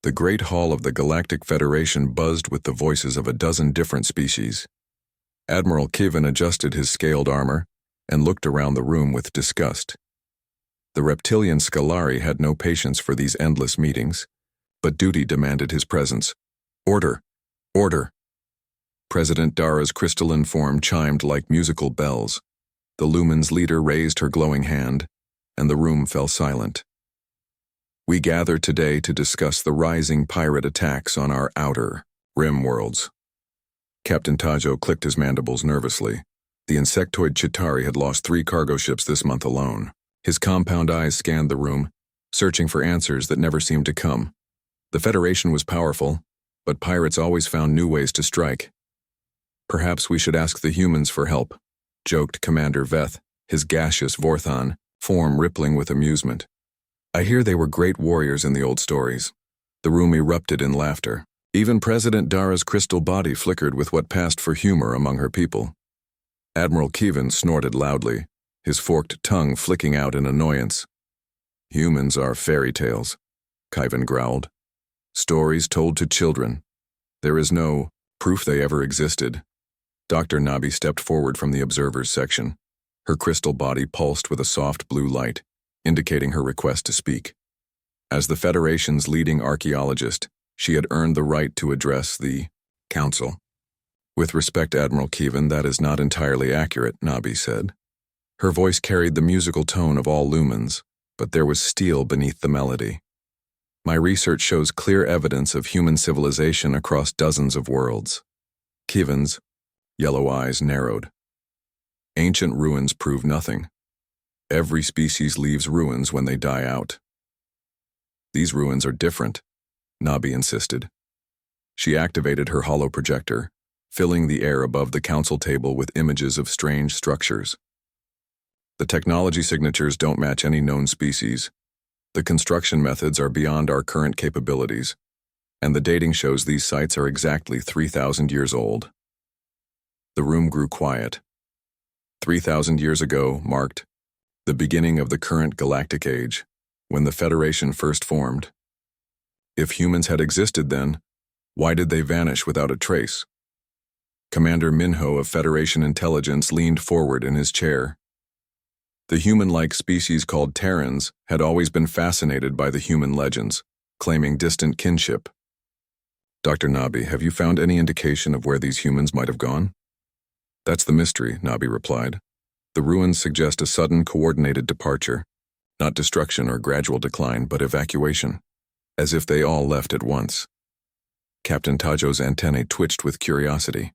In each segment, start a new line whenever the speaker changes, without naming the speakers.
The great hall of the Galactic Federation buzzed with the voices of a dozen different species. Admiral Kivin adjusted his scaled armor and looked around the room with disgust. The reptilian Scolari had no patience for these endless meetings, but duty demanded his presence. Order! Order! President Dara's crystalline form chimed like musical bells. The Lumen's leader raised her glowing hand, and the room fell silent. We gather today to discuss the rising pirate attacks on our outer rim worlds. Captain Tajo clicked his mandibles nervously. The insectoid Chitauri had lost 3 cargo ships this month alone. His compound eyes scanned the room, searching for answers that never seemed to come. The Federation was powerful, but pirates always found new ways to strike. Perhaps we should ask the humans for help, joked Commander Veth, his gaseous Vorthon form rippling with amusement. I hear they were great warriors in the old stories. The room erupted in laughter. Even President Dara's crystal body flickered with what passed for humor among her people. Admiral Kivin snorted loudly, his forked tongue flicking out in annoyance. Humans are fairy tales, Kivin growled. Stories told to children. There is no proof they ever existed. Dr. Nabi stepped forward from the observers section. Her crystal body pulsed with a soft blue light, indicating her request to speak. As the Federation's leading archaeologist, she had earned the right to address the Council. With respect, Admiral Kivin, that is not entirely accurate, Nabi said. Her voice carried the musical tone of all lumens, but there was steel beneath the melody. My research shows clear evidence of human civilization across dozens of worlds. Kivin's yellow eyes narrowed. Ancient ruins prove nothing. Every species leaves ruins when they die out. These ruins are different, Nabi insisted. She activated her hollow projector, filling the air above the council table with images of strange structures. The technology signatures don't match any known species. The construction methods are beyond our current capabilities, and the dating shows these sites are exactly 3,000 years old. The room grew quiet. 3,000 years ago marked the beginning of the current galactic age, when the Federation first formed. If humans had existed then, why did they vanish without a trace? Commander Minho of Federation Intelligence leaned forward in his chair. The human-like species called Terrans had always been fascinated by the human legends, claiming distant kinship. Dr. Nabi, have you found any indication of where these humans might have gone? That's the mystery, Nabi replied. The ruins suggest a sudden, coordinated departure, not destruction or gradual decline, but evacuation, as if they all left at once. Captain Tajo's antennae twitched with curiosity.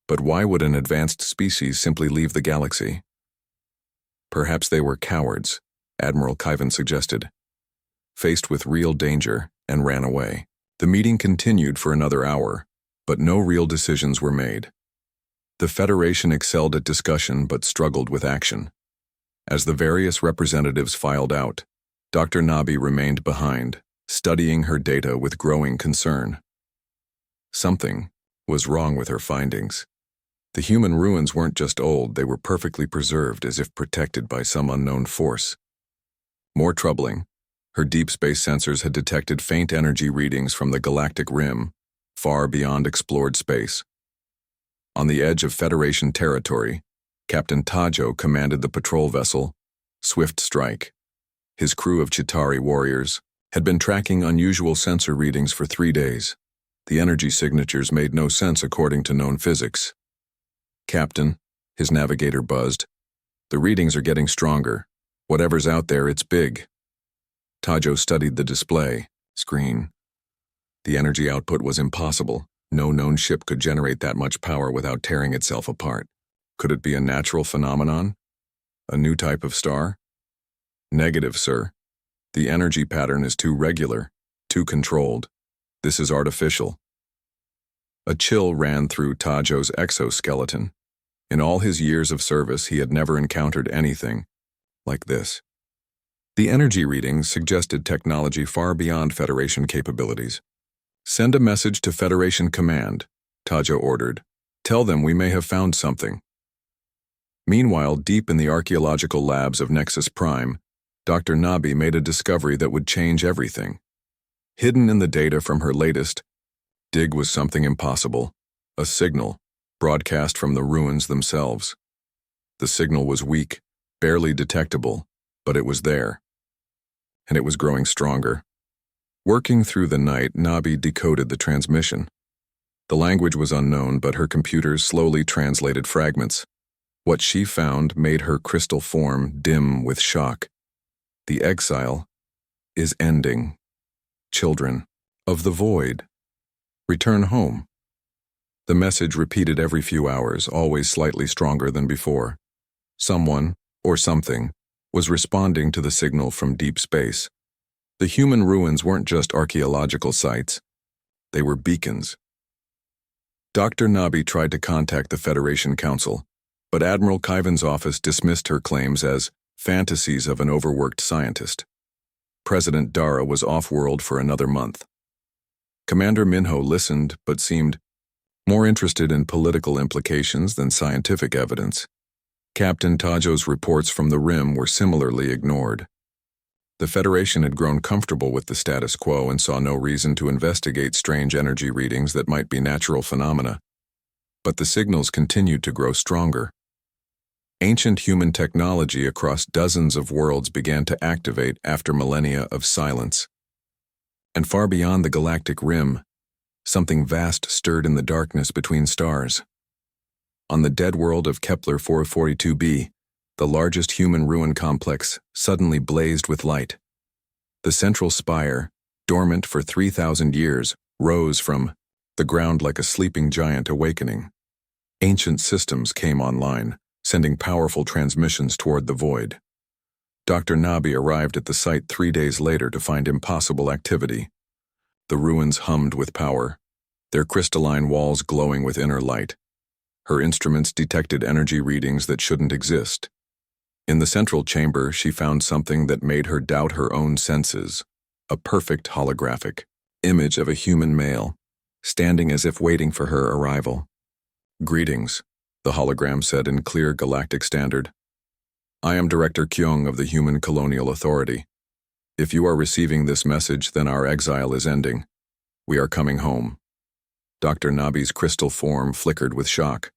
But why would an advanced species simply leave the galaxy? Perhaps they were cowards, Admiral Kivin suggested, faced with real danger, and ran away. The meeting continued for another hour, but no real decisions were made. The Federation excelled at discussion but struggled with action. As the various representatives filed out, Dr. Nabi remained behind, studying her data with growing concern. Something was wrong with her findings. The human ruins weren't just old, they were perfectly preserved as if protected by some unknown force. More troubling, her deep space sensors had detected faint energy readings from the galactic rim, far beyond explored space. On the edge of Federation territory, Captain Tajo commanded the patrol vessel, Swift Strike. His crew of Chitauri warriors had been tracking unusual sensor readings for 3 days. The energy signatures made no sense according to known physics. Captain, his navigator buzzed. The readings are getting stronger. Whatever's out there, it's big. Tajo studied the display screen. The energy output was impossible. No known ship could generate that much power without tearing itself apart. Could it be a natural phenomenon? A new type of star? Negative, sir. The energy pattern is too regular, too controlled. This is artificial. A chill ran through Tajo's exoskeleton. In all his years of service, he had never encountered anything like this. The energy readings suggested technology far beyond Federation capabilities. Send a message to Federation Command, Tajo ordered. Tell them we may have found something. Meanwhile, deep in the archaeological labs of Nexus Prime, Dr. Nabi made a discovery that would change everything. Hidden in the data from her latest dig was something impossible, a signal, broadcast from the ruins themselves. The signal was weak, barely detectable, but it was there. And it was growing stronger. Working through the night, Nabi decoded the transmission. The language was unknown, but her computers slowly translated fragments. What she found made her crystal form dim with shock. The exile is ending. Children of the void, return home. The message repeated every few hours, always slightly stronger than before. Someone, or something, was responding to the signal from deep space. The human ruins weren't just archaeological sites. They were beacons. Dr. Nabi tried to contact the Federation Council, but Admiral Kaivan's office dismissed her claims as fantasies of an overworked scientist. President Dara was off-world for another month. Commander Minho listened but seemed more interested in political implications than scientific evidence. Captain Tajo's reports from the Rim were similarly ignored. The Federation had grown comfortable with the status quo and saw no reason to investigate strange energy readings that might be natural phenomena. But the signals continued to grow stronger. Ancient human technology across dozens of worlds began to activate after millennia of silence. And far beyond the galactic rim, something vast stirred in the darkness between stars. On the dead world of Kepler 442b, the largest human ruin complex suddenly blazed with light. The central spire, dormant for 3,000 years, rose from the ground like a sleeping giant awakening. Ancient systems came online, sending powerful transmissions toward the void. Dr. Nabi arrived at the site 3 days later to find impossible activity. The ruins hummed with power, their crystalline walls glowing with inner light. Her instruments detected energy readings that shouldn't exist. In the central chamber, she found something that made her doubt her own senses, a perfect holographic image of a human male, standing as if waiting for her arrival. "Greetings," the hologram said in clear galactic standard. "I am Director Kyung of the Human Colonial Authority. If you are receiving this message, then our exile is ending. We are coming home." Dr. Nabi's crystal form flickered with shock.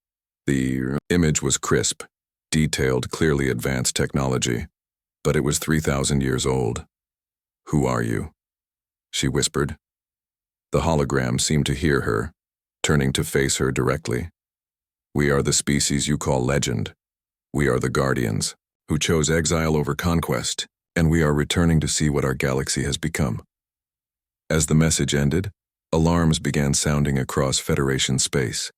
The image was crisp, detailed, clearly advanced technology, but it was 3,000 years old. "Who are you?" she whispered. The hologram seemed to hear her, turning to face her directly. "We are the species you call legend. We are the Guardians, who chose exile over conquest, and we are returning to see what our galaxy has become." As the message ended, alarms began sounding across Federation space.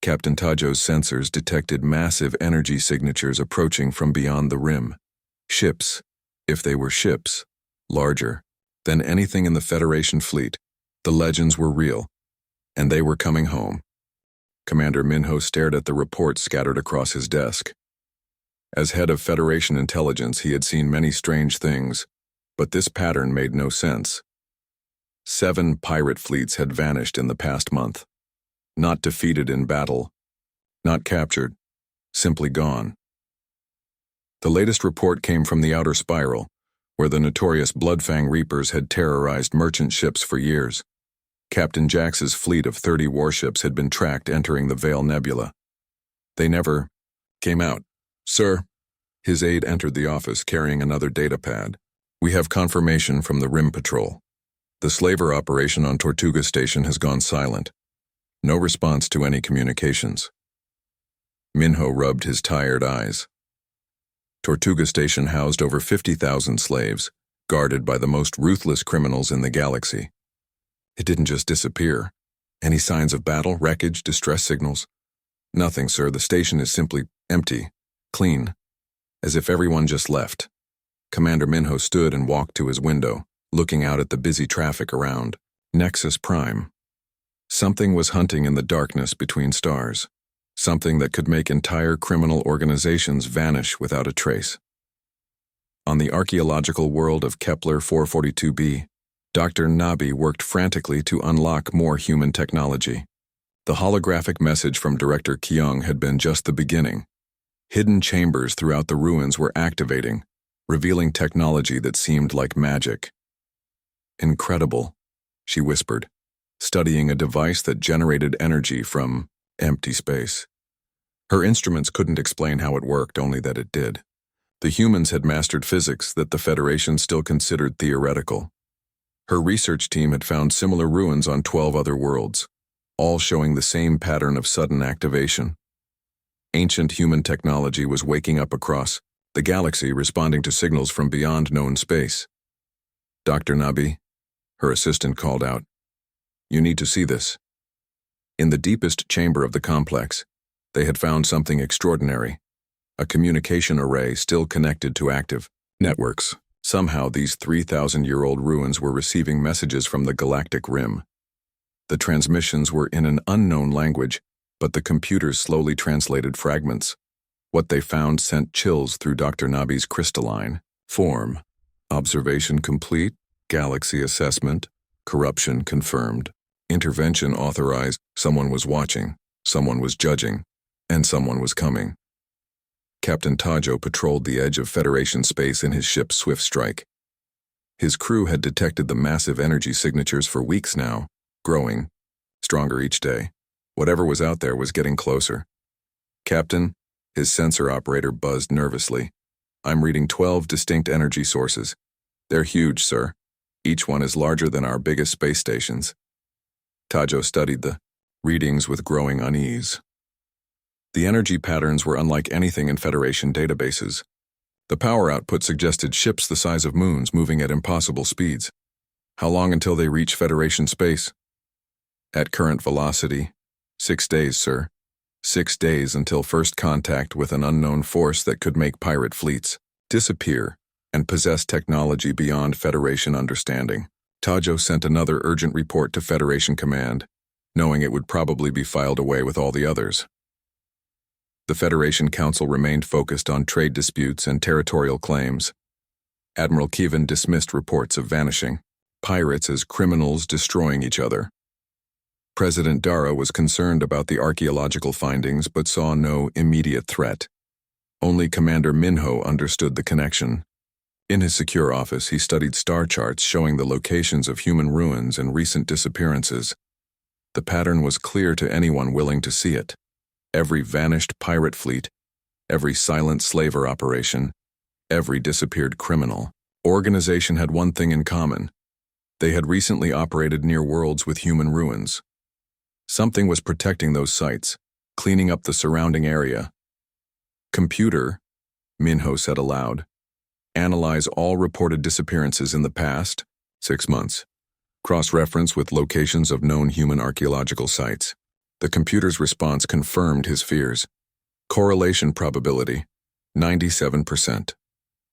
Captain Tajo's sensors detected massive energy signatures approaching from beyond the rim. Ships, if they were ships, larger than anything in the Federation fleet. The legends were real, and they were coming home. Commander Minho stared at the reports scattered across his desk. As head of Federation intelligence, he had seen many strange things, but this pattern made no sense. 7 pirate fleets had vanished in the past month. Not defeated in battle, not captured, simply gone. The latest report came from the Outer Spiral, where the notorious Bloodfang Reapers had terrorized merchant ships for years. Captain Jax's fleet of 30 warships had been tracked entering the Veil Nebula. They never came out. "Sir," his aide entered the office carrying another data pad. "We have confirmation from the Rim Patrol. The slaver operation on Tortuga Station has gone silent. No response to any communications." Minho rubbed his tired eyes. Tortuga Station housed over 50,000 slaves, guarded by the most ruthless criminals in the galaxy. It didn't just disappear. Any signs of battle, wreckage, distress signals? "Nothing, sir. The station is simply empty, clean, as if everyone just left." Commander Minho stood and walked to his window, looking out at the busy traffic around. Nexus Prime. Something was hunting in the darkness between stars. Something that could make entire criminal organizations vanish without a trace. On the archaeological world of Kepler 442b, Dr. Nabi worked frantically to unlock more human technology. The holographic message from Director Kyung had been just the beginning. Hidden chambers throughout the ruins were activating, revealing technology that seemed like magic. Incredible, she whispered, studying a device that generated energy from empty space. Her instruments couldn't explain how it worked, only that it did. The humans had mastered physics that the Federation still considered theoretical. Her research team had found similar ruins on 12 other worlds, all showing the same pattern of sudden activation. Ancient human technology was waking up across the galaxy, responding to signals from beyond known space. "Dr. Nabi," her assistant called out, "you need to see this." In the deepest chamber of the complex, they had found something extraordinary, a communication array still connected to active networks. Somehow these 3,000-year-old ruins were receiving messages from the galactic rim. The transmissions were in an unknown language, but the computers slowly translated fragments. What they found sent chills through Dr. Nabi's crystalline form. Observation complete, galaxy assessment, corruption confirmed, intervention authorized. Someone was watching, someone was judging, and someone was coming. Captain Tajo patrolled the edge of Federation space in his ship's swift strike. His crew had detected the massive energy signatures for weeks now, growing, stronger each day. Whatever was out there was getting closer. "Captain," his sensor operator buzzed nervously, "I'm reading 12 distinct energy sources. They're huge, sir. Each one is larger than our biggest space stations." Tajo studied the readings with growing unease. The energy patterns were unlike anything in Federation databases. The power output suggested ships the size of moons moving at impossible speeds. "How long until they reach Federation space?" "At current velocity, 6 days, sir. 6 days until first contact with an unknown force that could make pirate fleets disappear and possess technology beyond Federation understanding." Tajo sent another urgent report to Federation Command, knowing it would probably be filed away with all the others. The Federation Council remained focused on trade disputes and territorial claims. Admiral Kevin dismissed reports of vanishing pirates as criminals destroying each other. President Dara was concerned about the archaeological findings but saw no immediate threat. Only Commander Minho understood the connection. In his secure office, he studied star charts showing the locations of human ruins and recent disappearances. The pattern was clear to anyone willing to see it. Every vanished pirate fleet, every silent slaver operation, every disappeared criminal organization had one thing in common. They had recently operated near worlds with human ruins. Something was protecting those sites, cleaning up the surrounding area. "Computer," Minho said aloud, "analyze all reported disappearances in the past 6 months. Cross-reference with locations of known human archaeological sites." The computer's response confirmed his fears. Correlation probability, 97%.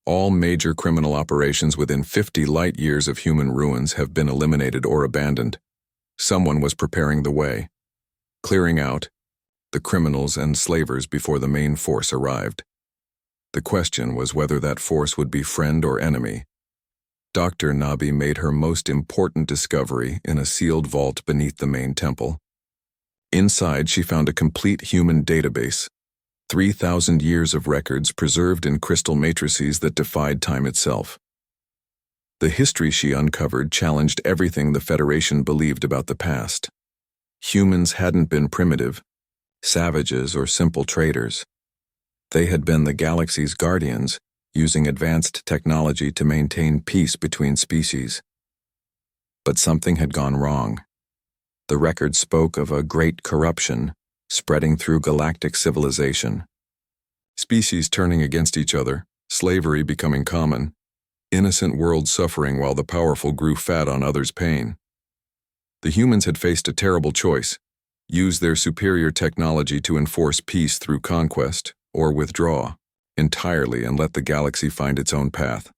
All major criminal operations within 50 light-years of human ruins have been eliminated or abandoned. Someone was preparing the way, clearing out the criminals and slavers before the main force arrived. The question was whether that force would be friend or enemy. Dr. Nabi made her most important discovery in a sealed vault beneath the main temple. Inside, she found a complete human database, 3,000 years of records preserved in crystal matrices that defied time itself. The history she uncovered challenged everything the Federation believed about the past. Humans hadn't been primitive, savages, or simple traders. They had been the galaxy's guardians, using advanced technology to maintain peace between species. But something had gone wrong. The record spoke of a great corruption spreading through galactic civilization. Species turning against each other, slavery becoming common, innocent worlds suffering while the powerful grew fat on others' pain. The humans had faced a terrible choice: use their superior technology to enforce peace through conquest, or withdraw entirely and let the galaxy find its own path.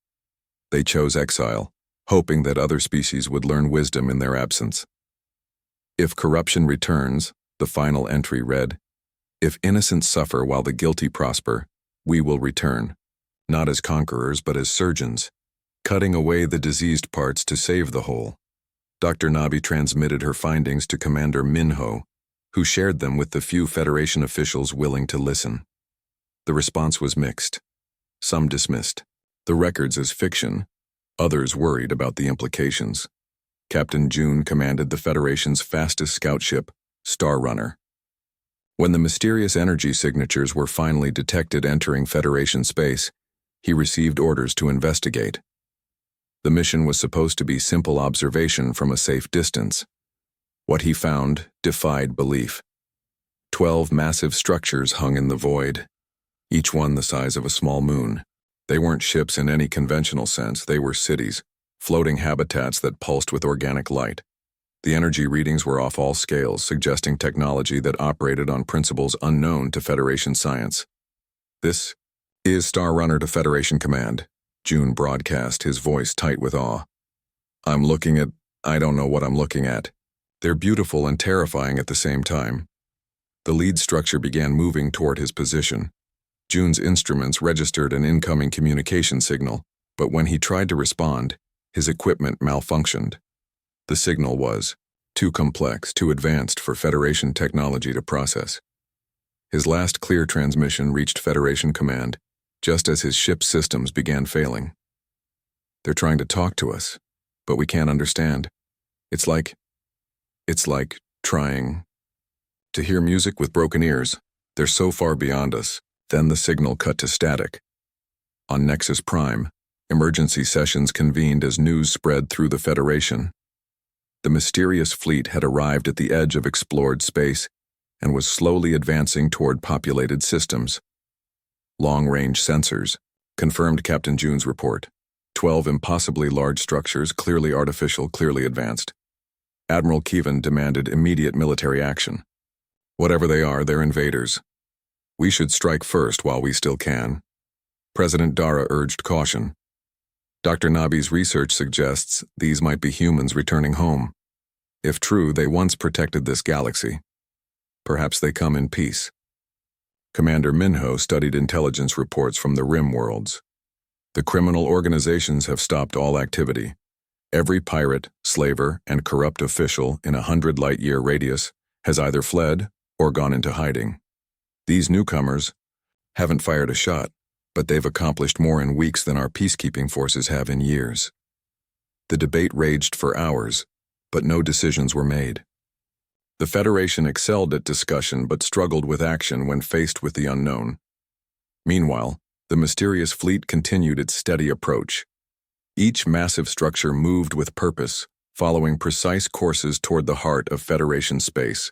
They chose exile, hoping that other species would learn wisdom in their absence. "If corruption returns," the final entry read, "if innocents suffer while the guilty prosper, we will return, not as conquerors but as surgeons, cutting away the diseased parts to save the whole." Dr. Nabi transmitted her findings to Commander Minho, who shared them with the few Federation officials willing to listen. The response was mixed. Some dismissed the records as fiction, others worried about the implications. Captain June commanded the Federation's fastest scout ship, Star Runner. When the mysterious energy signatures were finally detected entering Federation space, he received orders to investigate. The mission was supposed to be simple observation from a safe distance. What he found defied belief. 12 massive structures hung in the void, each one the size of a small moon. They weren't ships in any conventional sense, they were cities, floating habitats that pulsed with organic light. The energy readings were off all scales, suggesting technology that operated on principles unknown to Federation science. "This is Star Runner to Federation Command," June broadcast, his voice tight with awe. I don't know what I'm looking at. They're beautiful and terrifying at the same time." The lead structure began moving toward his position. June's instruments registered an incoming communication signal, but when he tried to respond, his equipment malfunctioned. The signal was too complex, too advanced for Federation technology to process. His last clear transmission reached Federation Command, just as his ship's systems began failing. "They're trying to talk to us, but we can't understand. It's like trying to hear music with broken ears. They're so far beyond us." Then the signal cut to static. On Nexus Prime, emergency sessions convened as news spread through the Federation. The mysterious fleet had arrived at the edge of explored space and was slowly advancing toward populated systems. "Long-range sensors," confirmed Captain June's report. 12 impossibly large structures, clearly artificial, clearly advanced. Admiral Kevin demanded immediate military action. "Whatever they are, they're invaders. We should strike first while we still can." President Dara urged caution. Dr. Nabi's research suggests these might be humans returning home. If true, they once protected this galaxy. Perhaps they come in peace. Commander Minho studied intelligence reports from the Rim worlds. "The criminal organizations have stopped all activity. Every pirate, slaver, and corrupt official in a 100 light-year radius has either fled or gone into hiding. These newcomers haven't fired a shot, but they've accomplished more in weeks than our peacekeeping forces have in years." The debate raged for hours, but no decisions were made. The Federation excelled at discussion but struggled with action when faced with the unknown. Meanwhile, the mysterious fleet continued its steady approach. Each massive structure moved with purpose, following precise courses toward the heart of Federation space.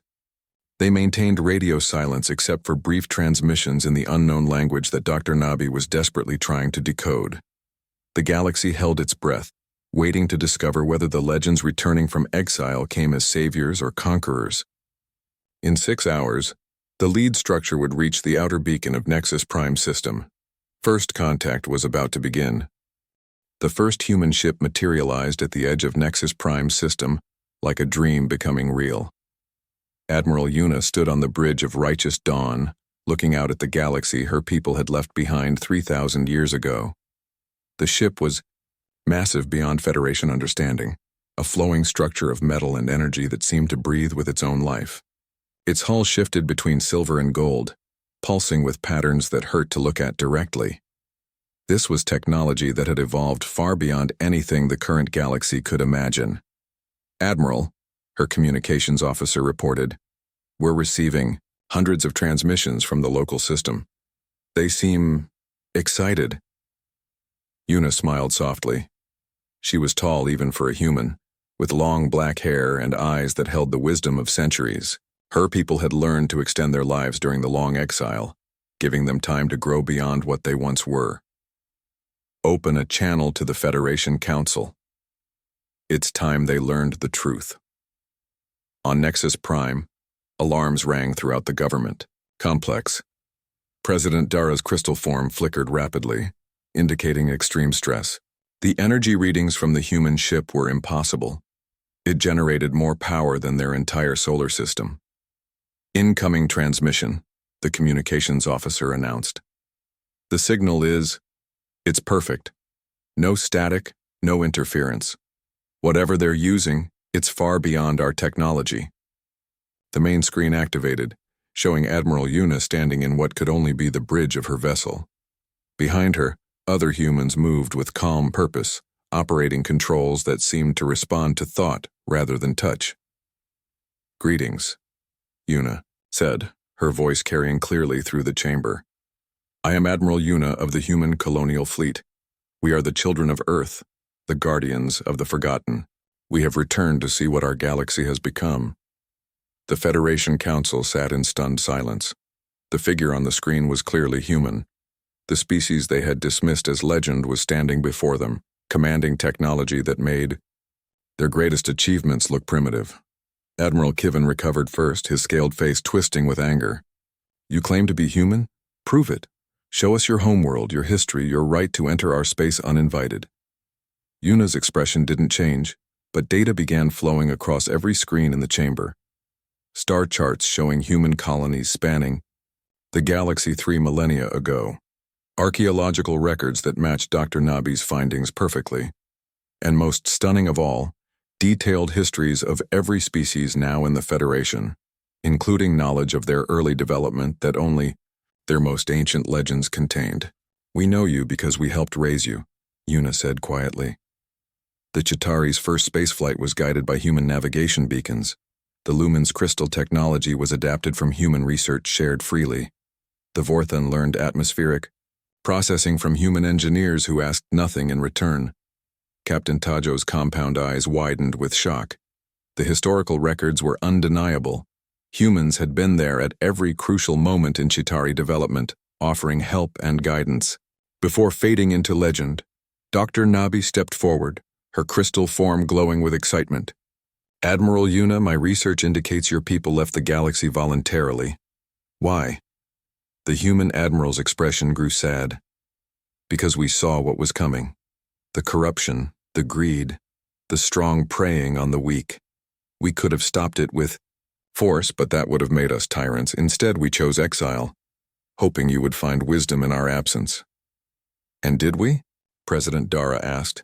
They maintained radio silence except for brief transmissions in the unknown language that Dr. Nabi was desperately trying to decode. The galaxy held its breath, waiting to discover whether the legends returning from exile came as saviors or conquerors. In 6 hours, the lead structure would reach the outer beacon of Nexus Prime system. First contact was about to begin. The first human ship materialized at the edge of Nexus Prime system, like a dream becoming real. Admiral Yuna stood on the bridge of Righteous Dawn, looking out at the galaxy her people had left behind 3,000 years ago. The ship was massive beyond Federation understanding, a flowing structure of metal and energy that seemed to breathe with its own life. Its hull shifted between silver and gold, pulsing with patterns that hurt to look at directly. This was technology that had evolved far beyond anything the current galaxy could imagine. "Admiral," her communications officer reported, "we're receiving hundreds of transmissions from the local system. They seem excited." Yuna smiled softly. She was tall even for a human, with long black hair and eyes that held the wisdom of centuries. Her people had learned to extend their lives during the long exile, giving them time to grow beyond what they once were. "Open a channel to the Federation Council." It's time they learned the truth. On Nexus Prime, alarms rang throughout the government complex. President Dara's crystal form flickered rapidly, indicating extreme stress. The energy readings from the human ship were impossible. It generated more power than their entire solar system. "Incoming transmission," the communications officer announced. "The signal it's perfect. No static, no interference. Whatever they're using, it's far beyond our technology." The main screen activated, showing Admiral Yuna standing in what could only be the bridge of her vessel. Behind her, other humans moved with calm purpose, operating controls that seemed to respond to thought rather than touch. "Greetings," Yuna said, her voice carrying clearly through the chamber. "I am Admiral Yuna of the human colonial fleet. We are the children of Earth, the guardians of the forgotten. We have returned to see what our galaxy has become." The Federation Council sat in stunned silence. The figure on the screen was clearly human. The species they had dismissed as legend was standing before them, commanding technology that made their greatest achievements look primitive. Admiral Kiven recovered first, his scaled face twisting with anger. "You claim to be human? Prove it. Show us your homeworld, your history, your right to enter our space uninvited." Yuna's expression didn't change, but data began flowing across every screen in the chamber. Star charts showing human colonies spanning the galaxy 3 millennia ago. Archaeological records that matched Dr. Nabi's findings perfectly. And most stunning of all, detailed histories of every species now in the Federation, including knowledge of their early development that only their most ancient legends contained. "We know you because we helped raise you," Yuna said quietly. The Chitauri's first spaceflight was guided by human navigation beacons. The Lumen's crystal technology was adapted from human research shared freely. The Vorthon learned atmospheric processing from human engineers who asked nothing in return. Captain Tajo's compound eyes widened with shock. The historical records were undeniable. Humans had been there at every crucial moment in Chitauri development, offering help and guidance. Before fading into legend, Dr. Nabi stepped forward, her crystal form glowing with excitement. "Admiral Yuna, my research indicates your people left the galaxy voluntarily. Why?" The human admiral's expression grew sad. "Because we saw what was coming. The corruption, the greed, the strong preying on the weak. We could have stopped it with force, but that would have made us tyrants. Instead, we chose exile, hoping you would find wisdom in our absence." "And did we?" President Dara asked,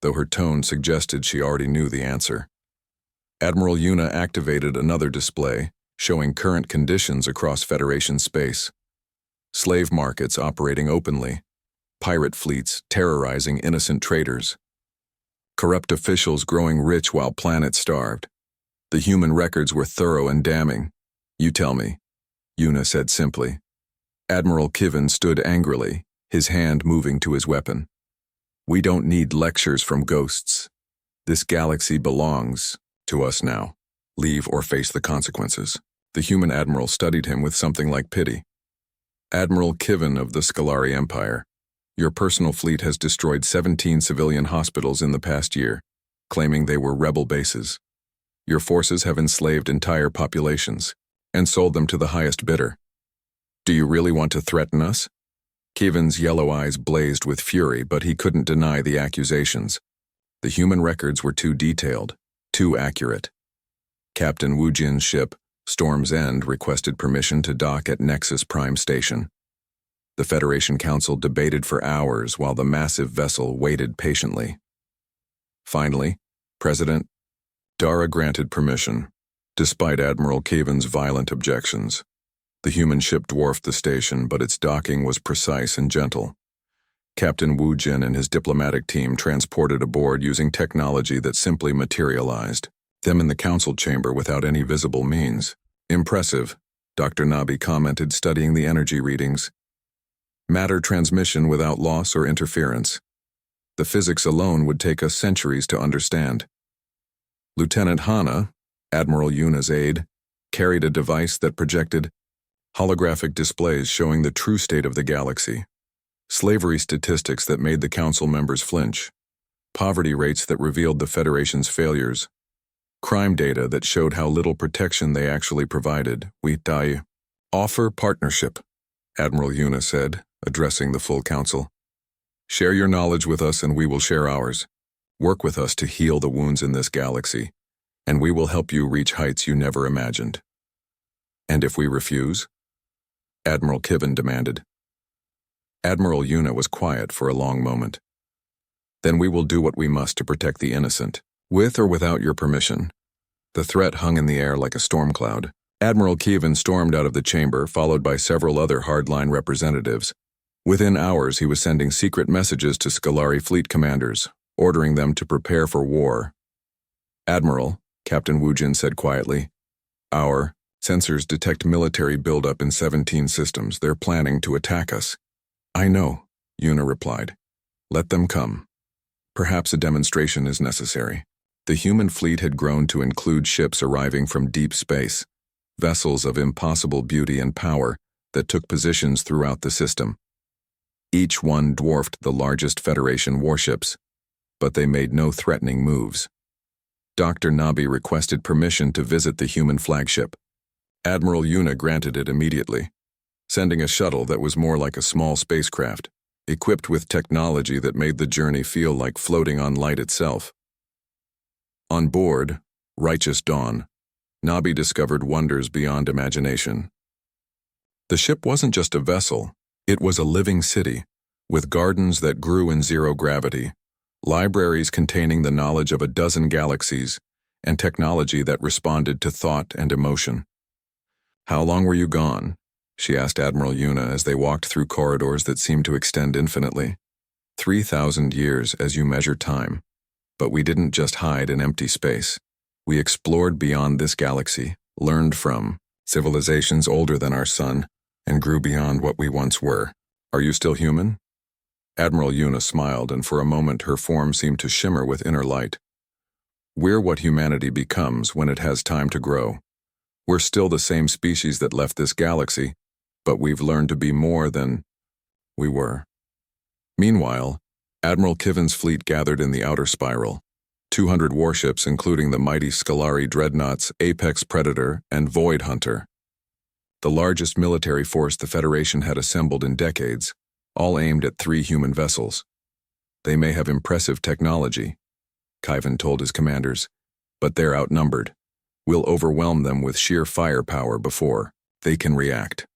though her tone suggested she already knew the answer. Admiral Yuna activated another display, showing current conditions across Federation space. Slave markets operating openly, pirate fleets terrorizing innocent traders, corrupt officials growing rich while planets starved. The human records were thorough and damning. "You tell me," Yuna said simply. Admiral Kiven stood angrily, his hand moving to his weapon. "We don't need lectures from ghosts. This galaxy belongs to us now. Leave or face the consequences." The human admiral studied him with something like pity. "Admiral Kiven of the Scolari Empire, your personal fleet has destroyed 17 civilian hospitals in the past year, claiming they were rebel bases. Your forces have enslaved entire populations and sold them to the highest bidder. Do you really want to threaten us?" Kiven's yellow eyes blazed with fury, but he couldn't deny the accusations. The human records were too detailed, too accurate. Captain Wu Jin's ship, Storm's End, requested permission to dock at Nexus Prime Station. The Federation Council debated for hours while the massive vessel waited patiently. Finally, President Dara granted permission, despite Admiral Kiven's violent objections. The human ship dwarfed the station, but its docking was precise and gentle. Captain Wu Jin and his diplomatic team transported aboard using technology that simply materialized them in the council chamber without any visible means. "Impressive," Dr. Nabi commented, studying the energy readings. "Matter transmission without loss or interference. The physics alone would take us centuries to understand." Lieutenant Hana, Admiral Yuna's aide, carried a device that projected holographic displays showing the true state of the galaxy. Slavery statistics that made the council members flinch. Poverty rates that revealed the Federation's failures. Crime data that showed how little protection they actually provided. "We offer partnership," Admiral Yuna said, addressing the full council. "Share your knowledge with us and we will share ours. Work with us to heal the wounds in this galaxy, and we will help you reach heights you never imagined." "And if we refuse?" Admiral Kiven demanded. Admiral Yuna was quiet for a long moment. "Then we will do what we must to protect the innocent, with or without your permission." The threat hung in the air like a storm cloud. Admiral Kiven stormed out of the chamber, followed by several other hardline representatives. Within hours, he was sending secret messages to Scolari fleet commanders, ordering them to prepare for war. Admiral, Captain Woojin said quietly. Our sensors detect military buildup in 17 systems. They're planning to attack us. I know, Yuna replied. Let them come. Perhaps a demonstration is necessary. The human fleet had grown to include ships arriving from deep space, vessels of impossible beauty and power that took positions throughout the system. Each one dwarfed the largest Federation warships, but they made no threatening moves. Dr. Nabi requested permission to visit the human flagship. Admiral Yuna granted it immediately, sending a shuttle that was more like a small spacecraft, equipped with technology that made the journey feel like floating on light itself. On board, Righteous Dawn, Nabi discovered wonders beyond imagination. The ship wasn't just a vessel, it was a living city, with gardens that grew in zero gravity, libraries containing the knowledge of a dozen galaxies, and technology that responded to thought and emotion. How long were you gone? She asked Admiral Yuna as they walked through corridors that seemed to extend infinitely. 3,000 years as you measure time. But we didn't just hide in empty space. We explored beyond this galaxy, learned from civilizations older than our sun, and grew beyond what we once were. Are you still human? Admiral Yuna smiled, and for a moment her form seemed to shimmer with inner light. We're what humanity becomes when it has time to grow. We're still the same species that left this galaxy, but we've learned to be more than we were. Meanwhile, Admiral Kiven's fleet gathered in the outer spiral. 200 warships, including the mighty Scolari dreadnoughts Apex Predator and Void Hunter. The largest military force the Federation had assembled in decades, all aimed at 3 human vessels. They may have impressive technology, Kiven told his commanders, but they're outnumbered. We'll overwhelm them with sheer firepower before they can react.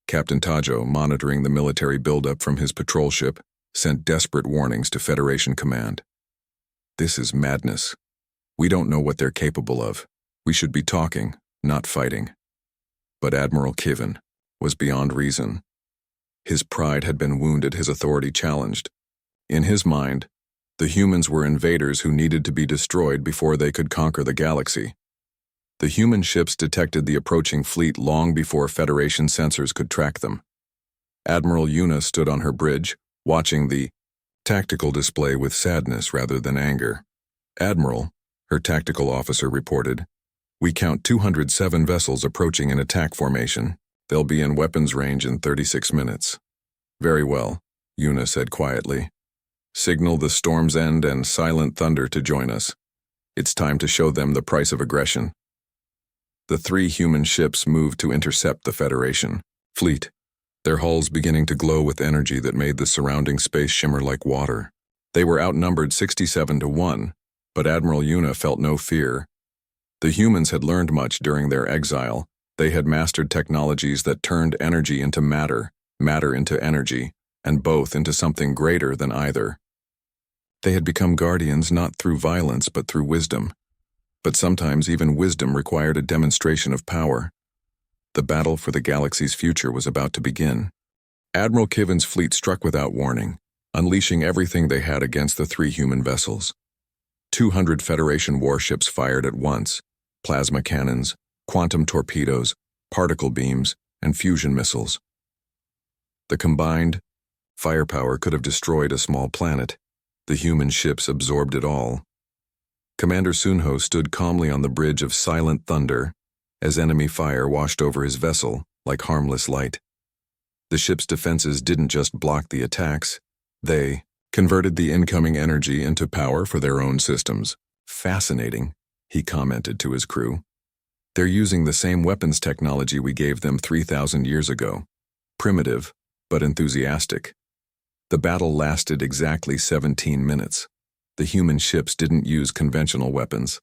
Captain Tajo, monitoring the military buildup from his patrol ship, sent desperate warnings to Federation Command. This is madness. We don't know what they're capable of. We should be talking, not fighting. But Admiral Kiven was beyond reason. His pride had been wounded, his authority challenged. In his mind, the humans were invaders who needed to be destroyed before they could conquer the galaxy. The human ships detected the approaching fleet long before Federation sensors could track them. Admiral Yuna stood on her bridge, watching the tactical display with sadness rather than anger. Admiral, her tactical officer reported, we count 207 vessels approaching in attack formation. They'll be in weapons range in 36 minutes. Very well, Yuna said quietly. Signal the Storm's End and Silent Thunder to join us. It's time to show them the price of aggression. The 3 human ships moved to intercept the Federation fleet, their hulls beginning to glow with energy that made the surrounding space shimmer like water. They were outnumbered 67-1, but Admiral Yuna felt no fear. The humans had learned much during their exile. They had mastered technologies that turned energy into matter, matter into energy, and both into something greater than either. They had become guardians not through violence but through wisdom. But sometimes even wisdom required a demonstration of power. The battle for the galaxy's future was about to begin. Admiral Kiven's fleet struck without warning, unleashing everything they had against the 3 human vessels. 200 Federation warships fired at once, plasma cannons, quantum torpedoes, particle beams, and fusion missiles. The combined firepower could have destroyed a small planet. The human ships absorbed it all. Commander Sunho stood calmly on the bridge of Silent Thunder as enemy fire washed over his vessel like harmless light. The ship's defenses didn't just block the attacks, they converted the incoming energy into power for their own systems. Fascinating, he commented to his crew. They're using the same weapons technology we gave them 3,000 years ago. Primitive, but enthusiastic. The battle lasted exactly 17 minutes. The human ships didn't use conventional weapons.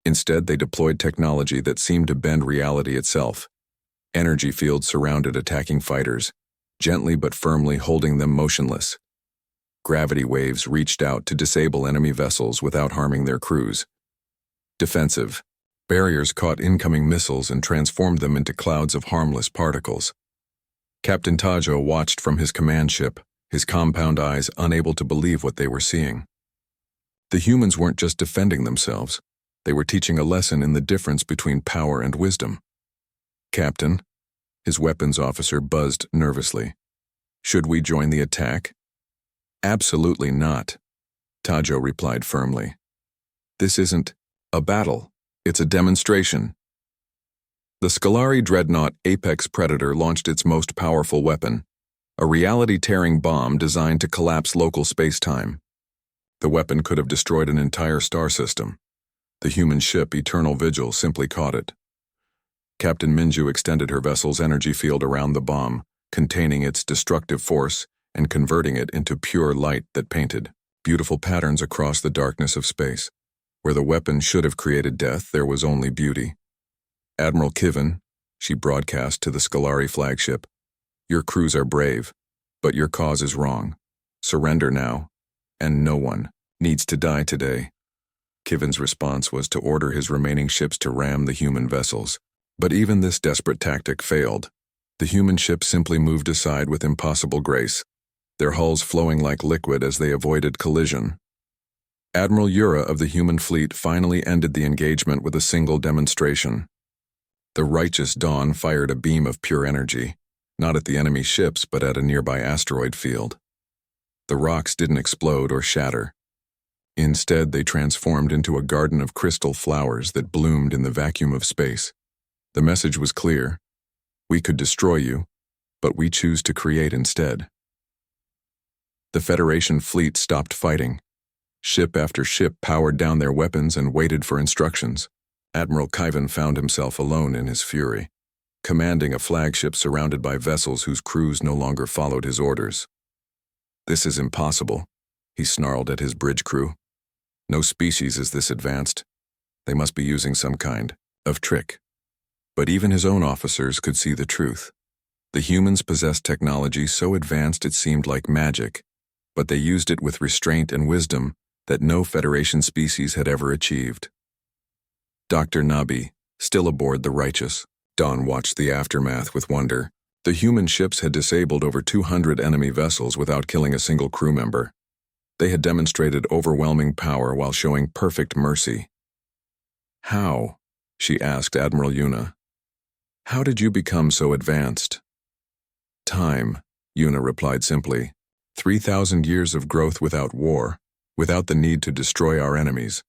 Instead, they deployed technology that seemed to bend reality itself. Energy fields surrounded attacking fighters, gently but firmly holding them motionless. Gravity waves reached out to disable enemy vessels without harming their crews. Defensive. Barriers caught incoming missiles and transformed them into clouds of harmless particles. Captain Tajo watched from his command ship, his compound eyes unable to believe what they were seeing. The humans weren't just defending themselves. They were teaching a lesson in the difference between power and wisdom. "Captain," his weapons officer buzzed nervously. "Should we join the attack?" "Absolutely not," Tajo replied firmly. "This isn't a battle. It's a demonstration." The Scolari dreadnought Apex Predator launched its most powerful weapon, a reality-tearing bomb designed to collapse local space-time. The weapon could have destroyed an entire star system. The human ship Eternal Vigil simply caught it. Captain Minju extended her vessel's energy field around the bomb, containing its destructive force and converting it into pure light that painted beautiful patterns across the darkness of space. Where the weapon should have created death, there was only beauty. "Admiral Kiven," she broadcast to the Scolari flagship, "your crews are brave, but your cause is wrong. Surrender now, and no one needs to die today." Kiven's response was to order his remaining ships to ram the human vessels. But even this desperate tactic failed. The human ships simply moved aside with impossible grace, their hulls flowing like liquid as they avoided collision. Admiral Yura of the human fleet finally ended the engagement with a single demonstration. The righteous Dawn fired a beam of pure energy, not at the enemy ships but at a nearby asteroid field. The rocks didn't explode or shatter. Instead, they transformed into a garden of crystal flowers that bloomed in the vacuum of space. The message was clear. We could destroy you, but we choose to create instead. The Federation fleet stopped fighting. Ship after ship powered down their weapons and waited for instructions. Admiral Kiven found himself alone in his fury, commanding a flagship surrounded by vessels whose crews no longer followed his orders. "This is impossible," he snarled at his bridge crew. "No species is this advanced. They must be using some kind of trick." But even his own officers could see the truth. The humans possessed technology so advanced it seemed like magic, but they used it with restraint and wisdom that no Federation species had ever achieved. Dr. Nabi, still aboard the Righteous, Dawn watched the aftermath with wonder. The human ships had disabled over 200 enemy vessels without killing a single crew member. They had demonstrated overwhelming power while showing perfect mercy. "How?" she asked Admiral Yuna. "How did you become so advanced?" "Time," Yuna replied simply. 3,000 years of growth without war, without the need to destroy our enemies.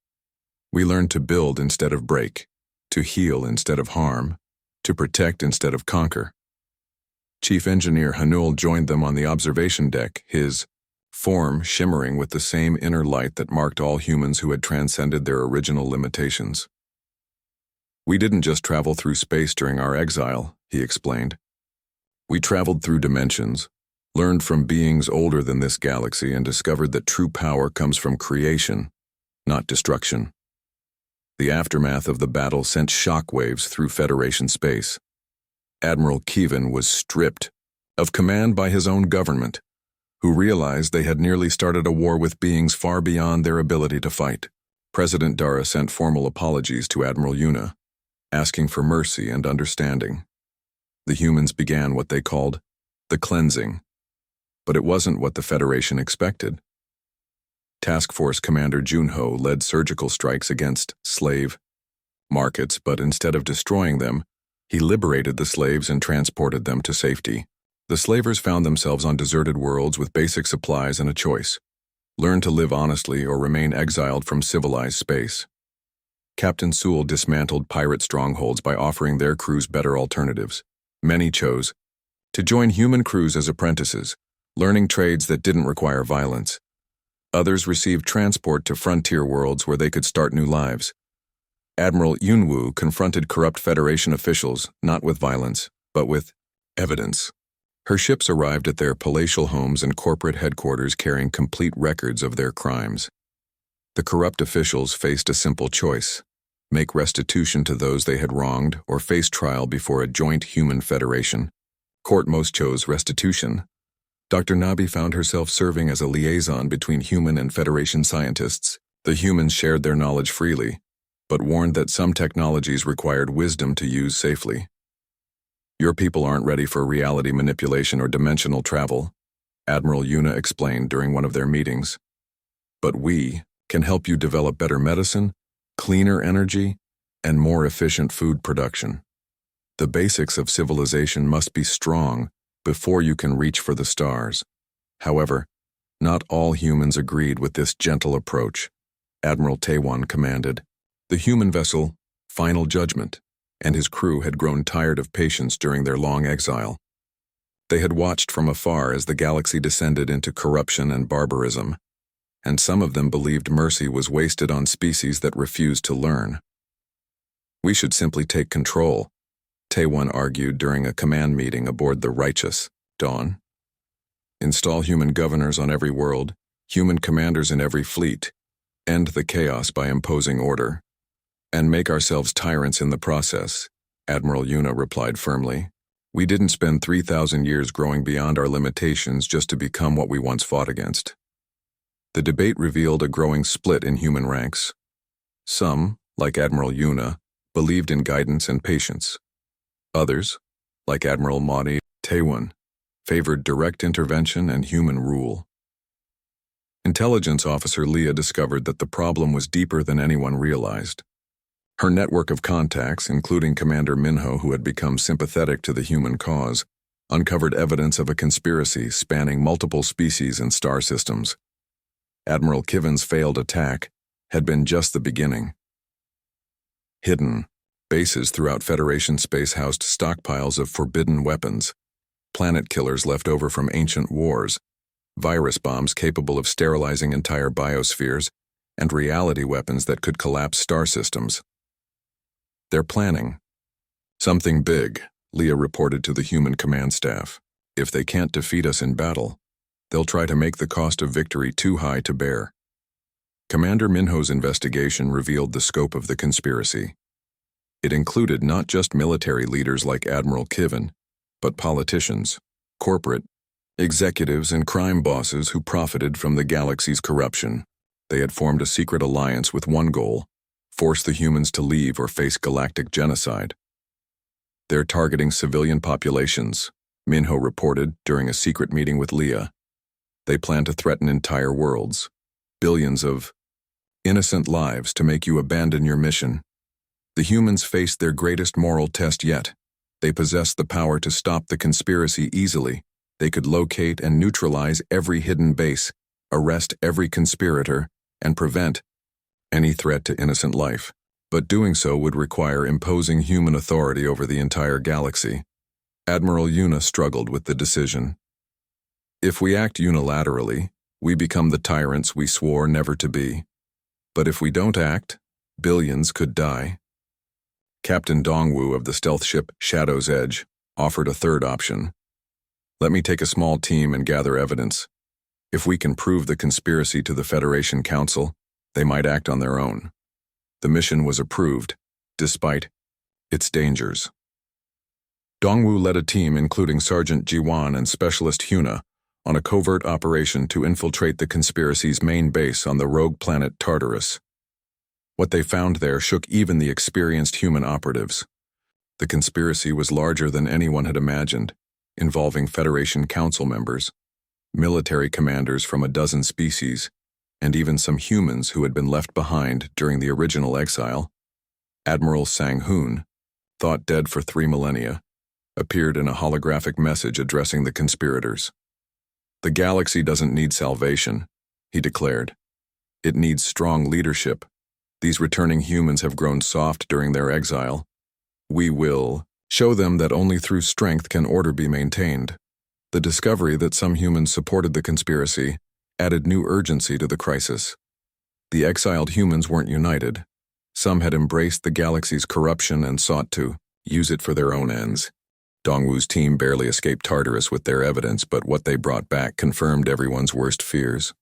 We learned to build instead of break, to heal instead of harm, to protect instead of conquer." Chief Engineer Hanul joined them on the observation deck, his form shimmering with the same inner light that marked all humans who had transcended their original limitations. "We didn't just travel through space during our exile," he explained. "We traveled through dimensions, learned from beings older than this galaxy, and discovered that true power comes from creation, not destruction." The aftermath of the battle sent shockwaves through Federation space. Admiral Kiven was stripped of command by his own government, who realized they had nearly started a war with beings far beyond their ability to fight. President Dara sent formal apologies to Admiral Yuna, asking for mercy and understanding. The humans began what they called the cleansing, but it wasn't what the Federation expected. Task Force Commander Junho led surgical strikes against slave markets, but instead of destroying them, he liberated the slaves and transported them to safety. The slavers found themselves on deserted worlds with basic supplies and a choice: learn to live honestly or remain exiled from civilized space. Captain Sewell dismantled pirate strongholds by offering their crews better alternatives. Many chose to join human crews as apprentices, learning trades that didn't require violence. Others received transport to frontier worlds where they could start new lives. Admiral Yunwu confronted corrupt Federation officials not with violence, but with evidence. Her ships arrived at their palatial homes and corporate headquarters carrying complete records of their crimes. The corrupt officials faced a simple choice: make restitution to those they had wronged or face trial before a joint human federation. Court most chose restitution. Dr. Nabi found herself serving as a liaison between human and Federation scientists. The humans shared their knowledge freely, but warned that some technologies required wisdom to use safely. "Your people aren't ready for reality manipulation or dimensional travel," Admiral Yuna explained during one of their meetings. "But we can help you develop better medicine, cleaner energy, and more efficient food production. The basics of civilization must be strong before you can reach for the stars. However, not all humans agreed with this gentle approach. Admiral Taiwan commanded the human vessel, Final Judgment, and his crew had grown tired of patience during their long exile. They had watched from afar as the galaxy descended into corruption and barbarism, and some of them believed mercy was wasted on species that refused to learn. "We should simply take control," Taiwan argued during a command meeting aboard the Righteous Dawn. "Install human governors on every world, human commanders in every fleet, end the chaos by imposing order, and make ourselves tyrants in the process," Admiral Yuna replied firmly. "We didn't spend 3,000 years growing beyond our limitations just to become what we once fought against." The debate revealed a growing split in human ranks. Some, like Admiral Yuna, believed in guidance and patience. Others, like Admiral Mahdi Taiwan, favored direct intervention and human rule. Intelligence Officer Leah discovered that the problem was deeper than anyone realized. Her network of contacts, including Commander Minho, who had become sympathetic to the human cause, uncovered evidence of a conspiracy spanning multiple species and star systems. Admiral Kiven's failed attack had been just the beginning. Hidden bases throughout Federation space housed stockpiles of forbidden weapons, planet killers left over from ancient wars, virus bombs capable of sterilizing entire biospheres, and reality weapons that could collapse star systems. "They're planning something big," Leah reported to the human command staff. "If they can't defeat us in battle, they'll try to make the cost of victory too high to bear." Commander Minho's investigation revealed the scope of the conspiracy. It included not just military leaders like Admiral Kiven, but politicians, corporate executives, and crime bosses who profited from the galaxy's corruption. They had formed a secret alliance with one goal: force the humans to leave or face galactic genocide. "They're targeting civilian populations," Minho reported during a secret meeting with Leah. "They plan to threaten entire worlds, billions of innocent lives to make you abandon your mission." The humans faced their greatest moral test yet. They possessed the power to stop the conspiracy easily. They could locate and neutralize every hidden base, arrest every conspirator, and prevent any threat to innocent life. But doing so would require imposing human authority over the entire galaxy. Admiral Yuna struggled with the decision. "If we act unilaterally, we become the tyrants we swore never to be. But if we don't act, billions could die." Captain Dongwu of the stealth ship Shadow's Edge offered a third option. "Let me take a small team and gather evidence. If we can prove the conspiracy to the Federation Council, they might act on their own." The mission was approved, despite its dangers. Dongwu led a team including Sergeant Jiwan and Specialist Huna on a covert operation to infiltrate the conspiracy's main base on the rogue planet Tartarus. What they found there shook even the experienced human operatives. The conspiracy was larger than anyone had imagined, involving Federation Council members, military commanders from a dozen species, and even some humans who had been left behind during the original exile. Admiral Sang-hoon, thought dead for 3 millennia, appeared in a holographic message addressing the conspirators. "The galaxy doesn't need salvation," he declared. "It needs strong leadership. These returning humans have grown soft during their exile. We will show them that only through strength can order be maintained." The discovery that some humans supported the conspiracy added new urgency to the crisis. The exiled humans weren't united. Some had embraced the galaxy's corruption and sought to use it for their own ends. Dongwu's team barely escaped Tartarus with their evidence, but what they brought back confirmed everyone's worst fears.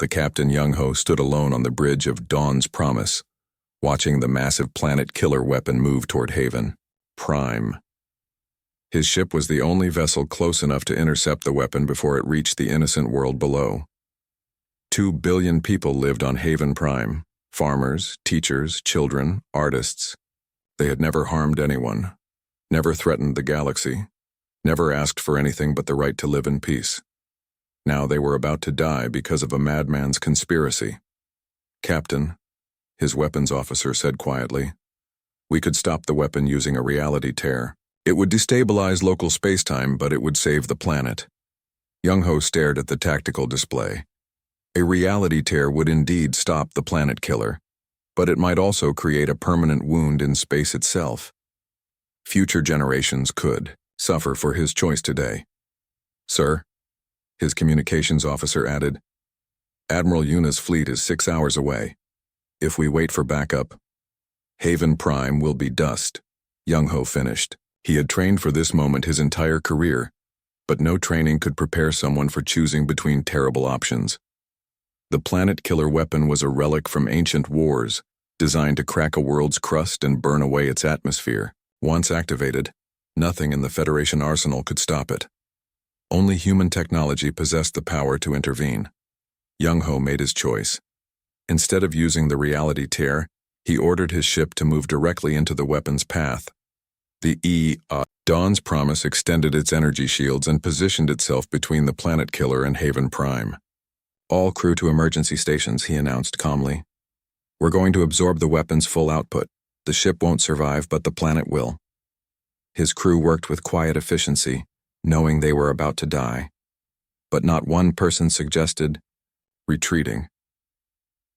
The Captain Young-ho stood alone on the bridge of Dawn's Promise, watching the massive planet killer weapon move toward Haven Prime. His ship was the only vessel close enough to intercept the weapon before it reached the innocent world below. 2 billion people lived on Haven Prime: farmers, teachers, children, artists. They had never harmed anyone, never threatened the galaxy, never asked for anything but the right to live in peace. Now they were about to die because of a madman's conspiracy. Captain, his weapons officer said quietly, we could stop the weapon using a reality tear. It would destabilize local spacetime, but it would save the planet. Young-Ho stared at the tactical display. A reality tear would indeed stop the planet killer, but it might also create a permanent wound in space itself. Future generations could suffer for his choice today. Sir, his communications officer added, Admiral Yuna's fleet is 6 hours away. If we wait for backup, Haven Prime will be dust. Young-Ho finished. He had trained for this moment his entire career, but no training could prepare someone for choosing between terrible options. The planet-killer weapon was a relic from ancient wars, designed to crack a world's crust and burn away its atmosphere. Once activated, nothing in the Federation arsenal could stop it. Only human technology possessed the power to intervene. Young-Ho made his choice. Instead of using the reality tear, he ordered his ship to move directly into the weapon's path. The Dawn's Promise extended its energy shields and positioned itself between the planet killer and Haven Prime. All crew to emergency stations, he announced calmly. We're going to absorb the weapon's full output. The ship won't survive, but the planet will. His crew worked with quiet efficiency, knowing they were about to die. But not one person suggested retreating.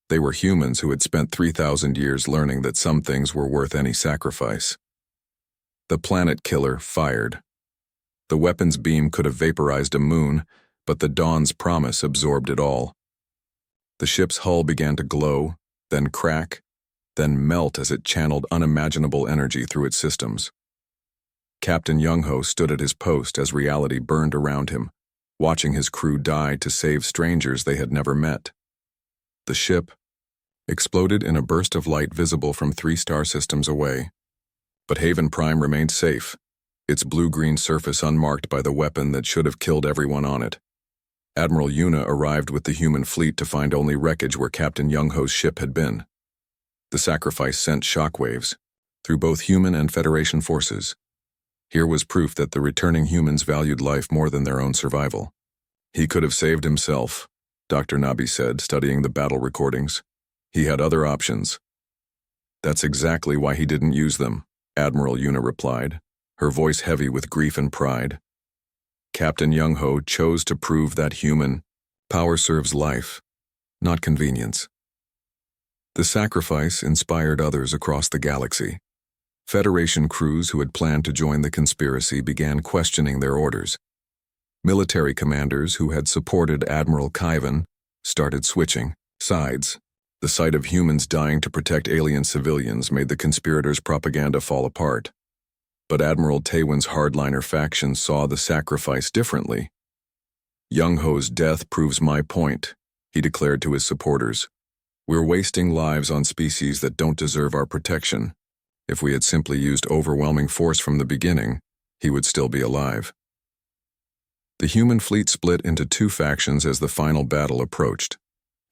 They were humans who had spent 3,000 years learning that some things were worth any sacrifice. The planet killer fired. The weapon's beam could have vaporized a moon, but the Dawn's Promise absorbed it all. The ship's hull began to glow, then crack, then melt as it channeled unimaginable energy through its systems. Captain Young-Ho stood at his post as reality burned around him, watching his crew die to save strangers they had never met. The ship exploded in a burst of light visible from 3 star systems away. But Haven Prime remained safe, its blue-green surface unmarked by the weapon that should have killed everyone on it. Admiral Yuna arrived with the human fleet to find only wreckage where Captain Young-Ho's ship had been. The sacrifice sent shockwaves through both human and Federation forces. Here was proof that the returning humans valued life more than their own survival. He could have saved himself, Dr. Nabi said, studying the battle recordings. He had other options. That's exactly why he didn't use them, Admiral Yuna replied, her voice heavy with grief and pride. Captain Young-Ho chose to prove that human power serves life, not convenience. The sacrifice inspired others across the galaxy. Federation crews who had planned to join the conspiracy began questioning their orders. Military commanders who had supported Admiral Kaivan started switching sides. The sight of humans dying to protect alien civilians made the conspirators' propaganda fall apart. But Admiral Taewon's hardliner faction saw the sacrifice differently. Young-Ho's death proves my point, he declared to his supporters. We're wasting lives on species that don't deserve our protection. If we had simply used overwhelming force from the beginning, he would still be alive. The human fleet split into 2 factions as the final battle approached.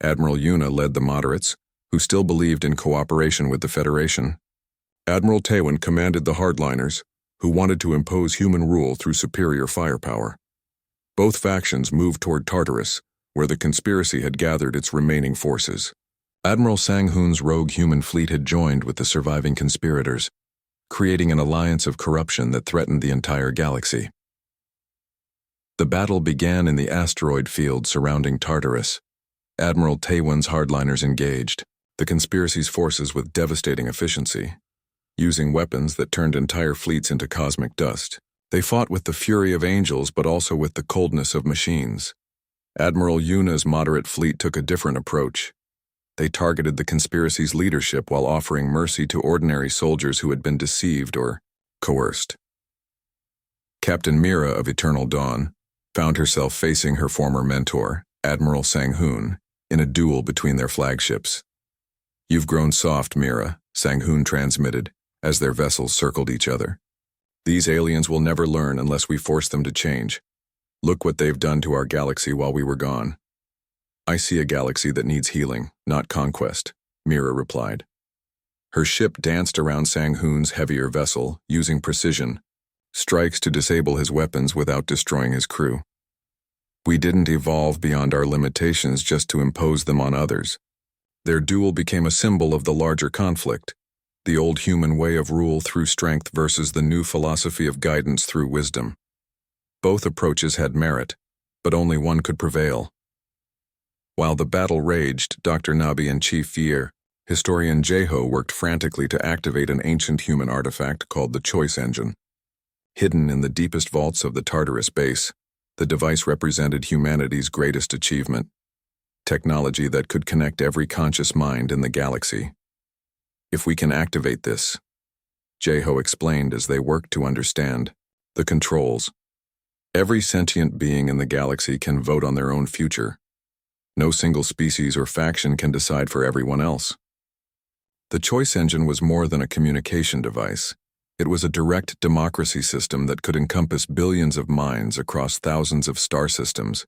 Admiral Yuna led the moderates, who still believed in cooperation with the Federation. Admiral Taewon commanded the hardliners, who wanted to impose human rule through superior firepower. Both factions moved toward Tartarus, where the conspiracy had gathered its remaining forces. Admiral Sang-hoon's rogue human fleet had joined with the surviving conspirators, creating an alliance of corruption that threatened the entire galaxy. The battle began in the asteroid field surrounding Tartarus. Admiral Taewon's hardliners engaged the conspiracy's forces with devastating efficiency, using weapons that turned entire fleets into cosmic dust. They fought with the fury of angels but also with the coldness of machines. Admiral Yuna's moderate fleet took a different approach. They targeted the conspiracy's leadership while offering mercy to ordinary soldiers who had been deceived or coerced. Captain Mira of Eternal Dawn found herself facing her former mentor, Admiral Sang-hoon, in a duel between their flagships. You've grown soft, Mira, Sang-hoon transmitted, as their vessels circled each other. These aliens will never learn unless we force them to change. Look what they've done to our galaxy while we were gone. I see a galaxy that needs healing, not conquest, Mira replied. Her ship danced around Sang-hoon's heavier vessel, using precision, strikes to disable his weapons without destroying his crew. We didn't evolve beyond our limitations just to impose them on others. Their duel became a symbol of the larger conflict, the old human way of rule through strength versus the new philosophy of guidance through wisdom. Both approaches had merit, but only one could prevail. While the battle raged, Dr. Nabi and Chief Fier, historian Jeho, worked frantically to activate an ancient human artifact called the Choice Engine. Hidden in the deepest vaults of the Tartarus base, the device represented humanity's greatest achievement, technology that could connect every conscious mind in the galaxy. If we can activate this, Jeho explained as they worked to understand the controls. Every sentient being in the galaxy can vote on their own future. No single species or faction can decide for everyone else. The Choice Engine was more than a communication device. It was a direct democracy system that could encompass billions of minds across thousands of star systems.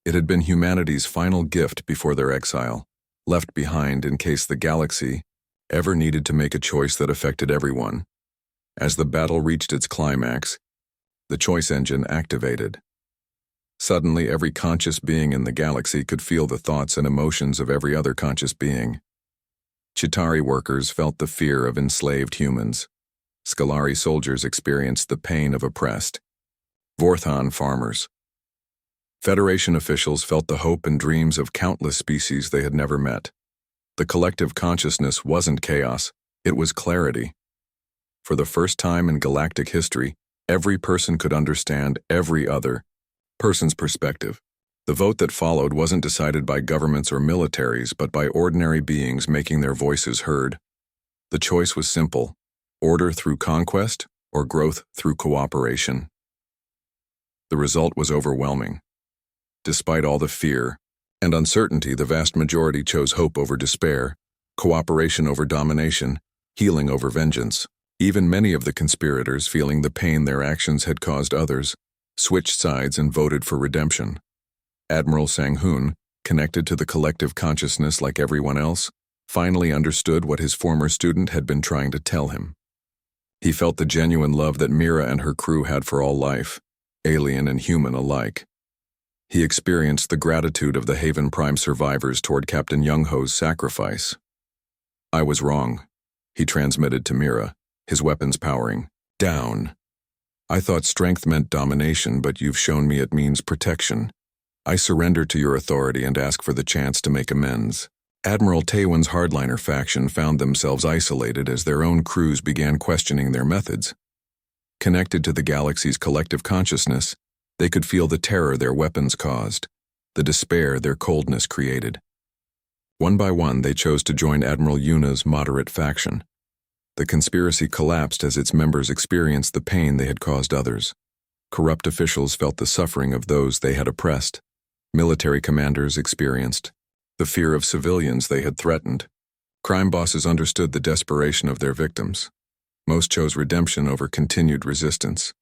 It had been humanity's final gift before their exile, left behind in case the galaxy ever needed to make a choice that affected everyone. As the battle reached its climax, the Choice Engine activated. Suddenly, every conscious being in the galaxy could feel the thoughts and emotions of every other conscious being. Chitauri workers felt the fear of enslaved humans. Scolari soldiers experienced the pain of oppressed Vorthon farmers. Federation officials felt the hope and dreams of countless species they had never met. The collective consciousness wasn't chaos, it was clarity. For the first time in galactic history, every person could understand every other person's perspective. The vote that followed wasn't decided by governments or militaries, but by ordinary beings making their voices heard. The choice was simple: order through conquest or growth through cooperation. The result was overwhelming. Despite all the fear and uncertainty, the vast majority chose hope over despair, cooperation over domination, healing over vengeance. Even many of the conspirators, feeling the pain their actions had caused others, switched sides and voted for redemption. Admiral Sang-hoon, connected to the collective consciousness like everyone else, finally understood what his former student had been trying to tell him. He felt the genuine love that Mira and her crew had for all life, alien and human alike. He experienced the gratitude of the Haven Prime survivors toward Captain Young-ho's sacrifice. "I was wrong," he transmitted to Mira, his weapons powering down. "I thought strength meant domination, but you've shown me it means protection. I surrender to your authority and ask for the chance to make amends." Admiral Taewon's hardliner faction found themselves isolated as their own crews began questioning their methods. Connected to the galaxy's collective consciousness, they could feel the terror their weapons caused, the despair their coldness created. One by one, they chose to join Admiral Yuna's moderate faction. The conspiracy collapsed as its members experienced the pain they had caused others. Corrupt officials felt the suffering of those they had oppressed. Military commanders experienced the fear of civilians they had threatened. Crime bosses understood the desperation of their victims. Most chose redemption over continued resistance.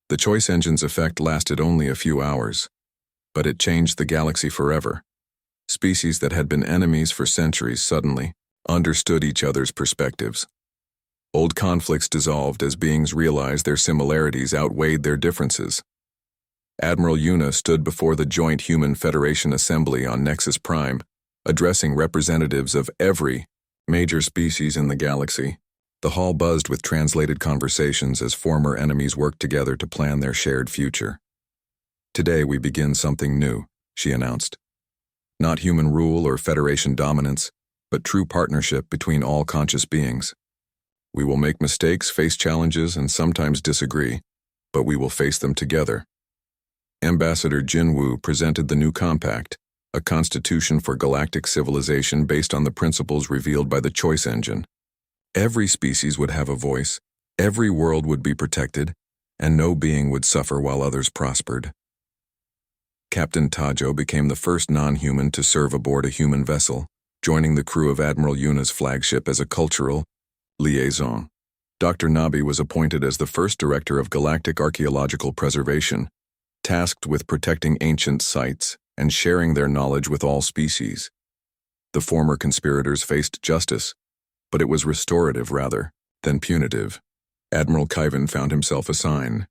The Choice Engine's effect lasted only a few hours, but it changed the galaxy forever. Species that had been enemies for centuries suddenly understood each other's perspectives. Old conflicts dissolved as beings realized their similarities outweighed their differences. Admiral Yuna stood before the Joint Human Federation Assembly on Nexus Prime, addressing representatives of every major species in the galaxy. The hall buzzed with translated conversations as former enemies worked together to plan their shared future. "Today we begin something new," she announced. "Not human rule or Federation dominance, but true partnership between all conscious beings. We will make mistakes, face challenges, and sometimes disagree, but we will face them together." Ambassador Jinwoo presented the new compact, a constitution for galactic civilization based on the principles revealed by the Choice Engine. Every species would have a voice, every world would be protected, and no being would suffer while others prospered. Captain Tajo became the first non-human to serve aboard a human vessel, joining the crew of Admiral Yuna's flagship as a cultural liaison. Dr. Nabi was appointed as the first director of Galactic Archaeological Preservation, tasked with protecting ancient sites and sharing their knowledge with all species. The former conspirators faced justice, but it was restorative rather than punitive. Admiral Kaivan found himself assigned